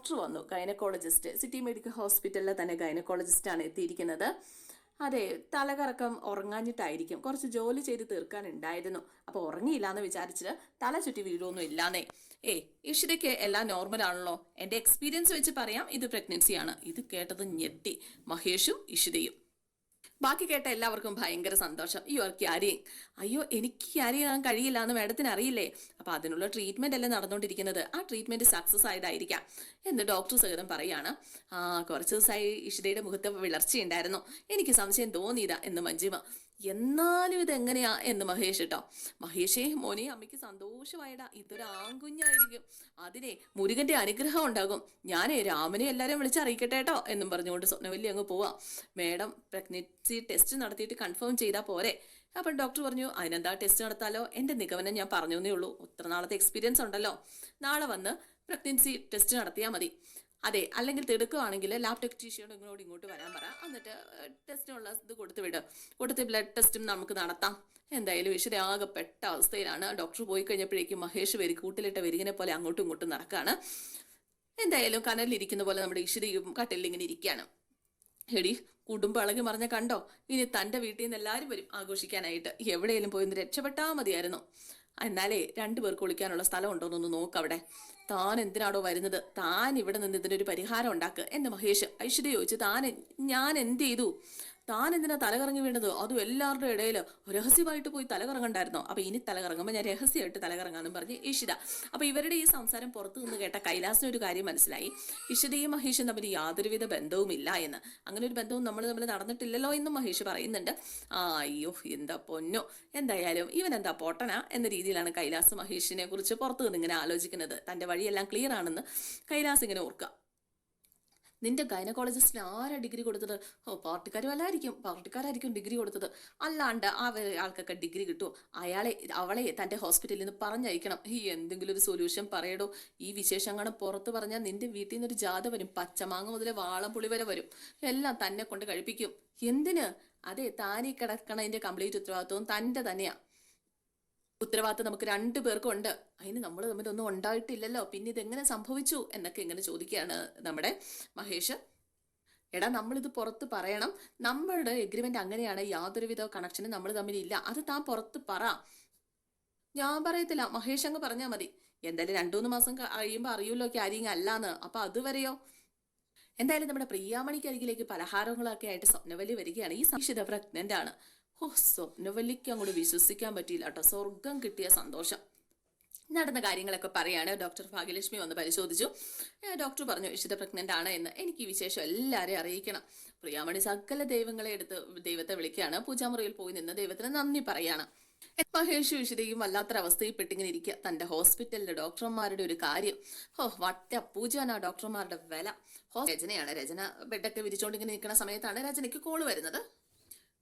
Doctor വന്നു, gynaecologist. City medical ഹോസ്പിറ്റലിലെ തന്നെ ഗൈനക്കോളജിസ്റ്റാണ് എത്തിയിരിക്കുന്നത്. അതെ, തലകറക്കം ഉറങ്ങാഞ്ഞിട്ടായിരിക്കും, കുറച്ച് ജോലി ചെയ്ത് തീർക്കാനുണ്ടായിരുന്നു. അപ്പോൾ ഉറങ്ങിയില്ല എന്ന് വിചാരിച്ചിട്ട് തല ചുറ്റി വീഴൊന്നും ഇല്ലാന്നേ. ഇഷിതയ്ക്ക് എല്ലാം നോർമൽ ആണല്ലോ. എൻ്റെ എക്സ്പീരിയൻസ് വെച്ച് പറയാം, ഇത് പ്രഗ്നൻസിയാണ്. ഇത് കേട്ടത് ഞെട്ടി മഹേഷും ഇഷിതയും. ബാക്കി കേട്ട എല്ലാവർക്കും ഭയങ്കര സന്തോഷം. You are carrying. അയ്യോ, എനിക്ക് ക്യാരി ചെയ്യാൻ കഴിയില്ല എന്ന് മാഡത്തിന് അറിയില്ലേ? അപ്പൊ അതിനുള്ള ട്രീറ്റ്മെന്റ് അല്ലേ നടന്നുകൊണ്ടിരിക്കുന്നത്. ആ ട്രീറ്റ്മെന്റ് സക്സസ് ആയതായിരിക്കാം എന്ന് ഡോക്ടർ സഹിതം പറയാണ്. കുറച്ച് ദിവസമായി ഇഷിതയുടെ മുഖത്ത് വിളർച്ചയുണ്ടായിരുന്നു, എനിക്ക് സംശയം തോന്നിയതാ എന്ന് മഞ്ജിമ. എന്നാലും ഇതെങ്ങനെയാ എന്ന് മഹേഷ് കേട്ടോ. മഹേഷേ മോനെ, അമ്മയ്ക്ക് സന്തോഷമായിടാ, ഇതൊരു ആൺകുഞ്ഞായിരിക്കും, അതിനെ മുരുകന്റെ അനുഗ്രഹം ഉണ്ടാകും. ഞാനേ രാമനെ എല്ലാവരും വിളിച്ചറിയിക്കട്ടെ കേട്ടോ എന്നും പറഞ്ഞുകൊണ്ട് സ്വപ്നവല്ലി അങ്ങ് പോവാം. മേഡം പ്രഗ്നൻസി ടെസ്റ്റ് നടത്തിയിട്ട് കൺഫേം ചെയ്താൽ പോരെ? അപ്പം ഡോക്ടർ പറഞ്ഞു, അതിനെന്താ ടെസ്റ്റ് നടത്താലോ, എൻ്റെ നിഗമനം ഞാൻ പറഞ്ഞേ ഉള്ളൂ, ഒത്ര നാളത്തെ എക്സ്പീരിയൻസ് ഉണ്ടല്ലോ. നാളെ വന്ന് പ്രഗ്നൻസി ടെസ്റ്റ് നടത്തിയാൽ മതി. അതെ, അല്ലെങ്കിൽ തിടുക്കുവാണെങ്കിൽ ലാബ് ടെക്നീഷ്യനോട് ഇങ്ങോട്ട് വരാൻ പറ, എന്നിട്ട് ടെസ്റ്റിനുള്ള ഇത് കൊടുത്ത് ബ്ലഡ് ടെസ്റ്റും നമുക്ക് നടത്താം. എന്തായാലും ഈശ്വരാകപ്പെട്ട അവസ്ഥയിലാണ്. ഡോക്ടർ പോയി കഴിഞ്ഞപ്പോഴേക്കും മഹേഷ് കൂട്ടിലിട്ട വെരികിനെ പോലെ അങ്ങോട്ടും ഇങ്ങോട്ടും നടക്കുകയാണ്. എന്തായാലും കനലിരിക്കുന്ന പോലെ നമ്മുടെ ഈശ്വരിയും കട്ടിലിൽ ഇങ്ങനെ ഇരിക്കുകയാണ്. എടി, കുടുംബം ഇളകി മറിഞ്ഞ കണ്ടോ, ഇനി തൻ്റെ വീട്ടിൽ നിന്ന് എല്ലാവരും വരും ആഘോഷിക്കാനായിട്ട്. എവിടെയെങ്കിലും പോയി ഒന്ന് രക്ഷപ്പെട്ടാൽ മതിയായിരുന്നു. എന്നാലേ രണ്ടുപേർക്ക് ഒളിക്കാനുള്ള സ്ഥലം ഉണ്ടോന്നൊന്ന് നോക്കവിടെ. താൻ എന്തിനാണോ വരുന്നത്? താൻ ഇവിടെ നിന്ന് ഇതിനൊരു പരിഹാരം ഉണ്ടാക്കുക എന്ന് മഹേഷ്. ഐശ്വര്യ ചോദിച്ചു, ഞാൻ എന്ത് ചെയ്തു? താൻ എന്തിനാ തലകറങ്ങി വീണത്? അതും എല്ലാവരുടെ ഇടയിൽ രഹസ്യമായിട്ട് പോയി തലകറങ്ങണ്ടായിരുന്നോ? അപ്പൊ ഇനി തലകറങ്ങുമ്പോൾ ഞാൻ രഹസ്യമായിട്ട് തലകറങ്ങാന്നും പറഞ്ഞ് ഈഷിത. അപ്പൊ ഇവരുടെ ഈ സംസാരം പുറത്തു നിന്ന് കേട്ട കൈലാസിന് ഒരു കാര്യം മനസ്സിലായി, ഈഷിതയും മഹേഷും തമ്മിൽ യാതൊരുവിധ ബന്ധവുമില്ല എന്ന്. അങ്ങനെ ഒരു ബന്ധവും നമ്മൾ തമ്മിൽ നടന്നിട്ടില്ലല്ലോ എന്നും മഹേഷ് പറയുന്നുണ്ട്. അയ്യോ എന്താ പൊന്നോ, എന്തായാലും ഇവൻ എന്താ പൊട്ടനാ എന്ന രീതിയിലാണ് കൈലാസ് മഹേഷിനെ കുറിച്ച് പുറത്തു നിന്ന് ഇങ്ങനെ ആലോചിക്കുന്നത്. തന്റെ വഴിയെല്ലാം ക്ലിയർ ആണെന്ന് കൈലാസ് ഇങ്ങനെ ഓർക്കുക. നിന്റെ ഗൈനക്കോളജിസ്റ്റിന് ആരാ ഡിഗ്രി കൊടുത്തത്? പാർട്ടിക്കാരായിരിക്കും ഡിഗ്രി കൊടുത്തത്. അല്ലാണ്ട് ആൾക്കൊക്കെ ഡിഗ്രി കിട്ടുമോ? അവളെ തൻ്റെ ഹോസ്പിറ്റലിൽ നിന്ന് പറഞ്ഞയക്കണം. എന്തെങ്കിലും ഒരു സൊല്യൂഷൻ പറയടോ. ഈ വിശേഷങ്ങൾ പുറത്ത് പറഞ്ഞാൽ നിന്റെ വീട്ടിൽ നിന്നൊരു ജാഥ വരും, പച്ചമാങ്ങ മുതലേ വാളംപുളി വരെ വരും, എല്ലാം തന്നെ കൊണ്ട് കഴിപ്പിക്കും. എന്തിന്? അതെ, താനീ കിടക്കണതിന്റെ കംപ്ലീറ്റ് ഉത്തരവാദിത്വവും തൻ്റെ തന്നെയാ. ഉത്തരവാദിത്തം നമുക്ക് രണ്ടു പേർക്കും ഉണ്ട്. അതിന് നമ്മൾ തമ്മിലൊന്നും ഉണ്ടായിട്ടില്ലല്ലോ, പിന്നെ ഇതെങ്ങനെ സംഭവിച്ചു എന്നൊക്കെ ഇങ്ങനെ ചോദിക്കുകയാണ് നമ്മുടെ മഹേഷ്. എടാ, നമ്മളിത് പുറത്ത് പറയണം. നമ്മളുടെ എഗ്രിമെന്റ് അങ്ങനെയാണ്, യാതൊരുവിധ കണക്ഷനും നമ്മൾ തമ്മിലില്ല. അത് താൻ പുറത്ത് പറ. ഞാൻ പറയത്തില്ല, മഹേഷ് അങ്ങ് പറഞ്ഞാൽ മതി. എന്തായാലും 2-3 മാസം കഴിയുമ്പോൾ അറിയുമല്ലോ ക്യാരിങ് അല്ലാന്ന്. അപ്പൊ അതുവരെയോ? എന്തായാലും നമ്മുടെ പ്രിയാമണിക്കരികിലേക്ക് പലഹാരങ്ങളൊക്കെ ആയിട്ട് സ്വപ്നവല്ലി വരികയാണ്. ഈ സംശിത പ്രഗ്നന്റ് ആണ്. സ്വപ്നവല്ലിക്ക് അങ്ങോട്ട് വിശ്വസിക്കാൻ പറ്റിയില്ല കേട്ടോ. സ്വർഗം കിട്ടിയ സന്തോഷം. നടന്ന കാര്യങ്ങളൊക്കെ പറയാണ്. ഡോക്ടർ ഭാഗ്യലക്ഷ്മി വന്ന് പരിശോധിച്ചു. ഡോക്ടർ പറഞ്ഞു ഇഷിത പ്രഗ്നന്റ് ആണ് എന്ന്. എനിക്ക് ഈ വിശേഷം എല്ലാവരെയും അറിയിക്കണം. പ്രിയാമണി സകല ദൈവങ്ങളെ എടുത്ത് ദൈവത്തെ വിളിക്കുകയാണ്. പൂജാമുറിയിൽ പോയി നിന്ന് ദൈവത്തിന് നന്ദി പറയാണ്. മഹേഷും ഇഷിതയും വല്ലാത്തൊരവസ്ഥയിൽ പെട്ടിങ്ങനെ ഇരിക്കുക. തന്റെ ഹോസ്പിറ്റലിലെ ഡോക്ടർമാരുടെ ഒരു കാര്യം, വട്ട പൂജാനാ ഡോക്ടർമാരുടെ വില. രചനയാണ്. രചന ബെഡൊക്കെ വിരിച്ചോണ്ടിങ്ങനെ നിൽക്കുന്ന സമയത്താണ് രചനയ്ക്ക് കോള് വരുന്നത്.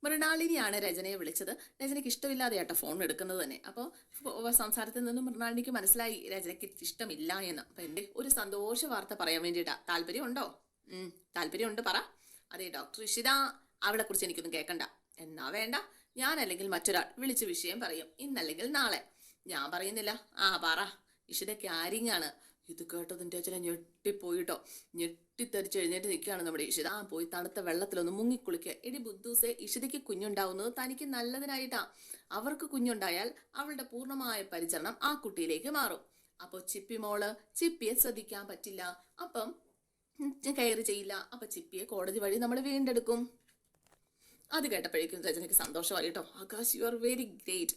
മൃണാളിനിയാണ് രചനയെ വിളിച്ചത്. രചനയ്ക്ക് ഇഷ്ടമില്ലാതെ ആട്ടോ ഫോൺ എടുക്കുന്നത് തന്നെ. അപ്പോൾ സംസാരത്തിൽ നിന്നും മൃണാളിനിക്ക് മനസ്സിലായി രചനയ്ക്ക് ഇഷ്ടമില്ല എന്ന്. അപ്പം എൻ്റെ ഒരു സന്തോഷ വാർത്ത പറയാൻ വേണ്ടിയിട്ടാ. താല്പര്യമുണ്ടോ? താല്പര്യമുണ്ട്, പറ. അതെ ഡോക്ടർ ഇഷിത, അവളെ കുറിച്ച് എനിക്കൊന്നും കേൾക്കണ്ട. എന്നാ വേണ്ട, ഞാനല്ലെങ്കിൽ മറ്റൊരാൾ വിളിച്ച് വിഷയം പറയും, ഇന്നല്ലെങ്കിൽ നാളെ. ഞാൻ പറയുന്നില്ല. പറ. ഇഷിത ക്യാരിങ് ആണ്. ഇത് കേട്ടതിൻ്റെ ചില ഞെട്ടിപ്പോയിട്ടോ. ഞെട്ടിത്തെറിച്ച് എഴുന്നേറ്റ് നിൽക്കുകയാണ് നമ്മുടെ ഇഷിത. പോയി തണുത്ത വെള്ളത്തിലൊന്ന് മുങ്ങിക്കുളിക്കുക. എടി ബുദ്ധൂസെ, ഇഷിതയ്ക്ക് കുഞ്ഞുണ്ടാവുന്നത് തനിക്ക് നല്ലതിനായിട്ടാ. അവർക്ക് കുഞ്ഞുണ്ടായാൽ അവളുടെ പൂർണ്ണമായ പരിചരണം ആ കുട്ടിയിലേക്ക് മാറും. അപ്പോൾ ചിപ്പി മോള് ചിപ്പിയെ ശ്രദ്ധിക്കാൻ പറ്റില്ല, അപ്പം കെയർ ചെയ്യില്ല. അപ്പൊ ചിപ്പിയെ കോടതി വഴി നമ്മൾ വീണ്ടെടുക്കും. അത് കേട്ടപ്പോഴേക്കും രചനയ്ക്ക് സന്തോഷമായി കേട്ടോ. Akash, you are very great.